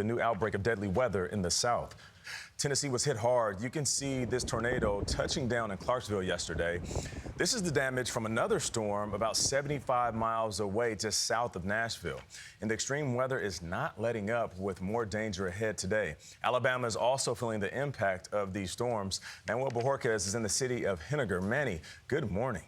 new outbreak of deadly weather in the south. Tennessee was hit hard. You can see this tornado touching down in Clarksville yesterday. This is the damage from another storm about 75 miles away just south of Nashville. And the extreme weather is not letting up, with more danger ahead today. Alabama is also feeling the impact of these storms. Manuel Bojorquez is in the city of Henniger. Manny, good morning.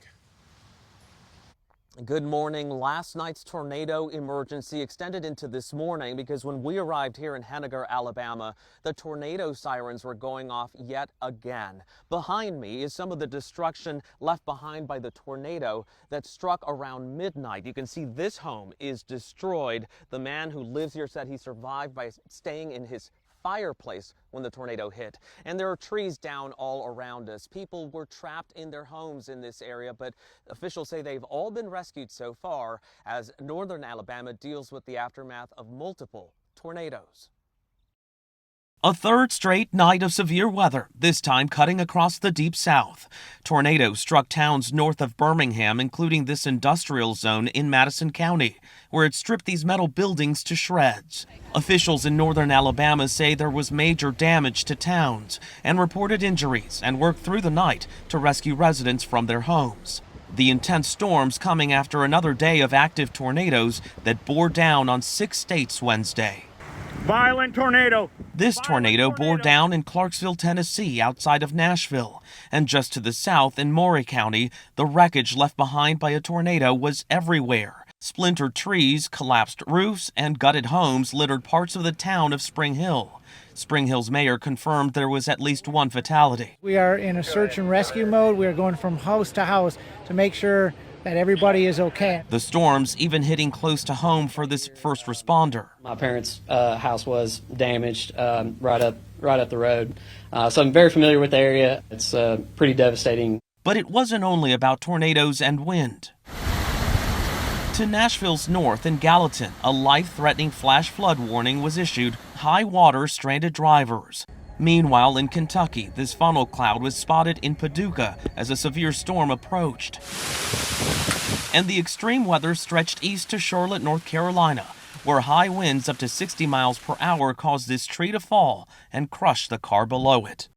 Good morning. Last night's tornado emergency extended into this morning because when we arrived here in Henniger, Alabama, the tornado sirens were going off yet again. Behind me is some of the destruction left behind by the tornado that struck around midnight. You can see this home is destroyed. The man who lives here said he survived by staying in his fireplace when the tornado hit. And there are trees down all around us. People were trapped in their homes in this area, but officials say they've all been rescued so far as northern Alabama deals with the aftermath of multiple tornadoes. A third straight night of severe weather, this time cutting across the deep south. Tornadoes struck towns north of Birmingham, including this industrial zone in Madison County, where it stripped these metal buildings to shreds. Officials in northern Alabama say there was major damage to towns and reported injuries and worked through the night to rescue residents from their homes. The intense storms coming after another day of active tornadoes that bore down on 6 states Wednesday. Violent tornado. This tornado bore down in Clarksville, Tennessee, outside of Nashville. And just to the south in Maury County, the wreckage left behind by a tornado was everywhere. Splintered trees, collapsed roofs, and gutted homes littered parts of the town of Spring Hill. Spring Hill's mayor confirmed there was at least one fatality. We are in a search and rescue mode. We are going from house to house to make sure that everybody is okay. The storms even hitting close to home for this first responder. My parents' house was damaged right up the road, so I'm very familiar with the area. It's pretty devastating. But it wasn't only about tornadoes and wind. To Nashville's north in Gallatin, a life-threatening flash flood warning was issued. High water stranded drivers. Meanwhile, in Kentucky, this funnel cloud was spotted in Paducah as a severe storm approached. And the extreme weather stretched east to Charlotte, North Carolina, where high winds up to 60 miles per hour caused this tree to fall and crush the car below it.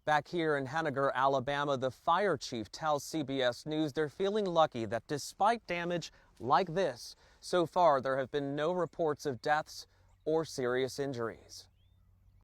Back here in Henniger, Alabama, the fire chief tells CBS News they're feeling lucky that despite damage like this, so far there have been no reports of deaths or serious injuries.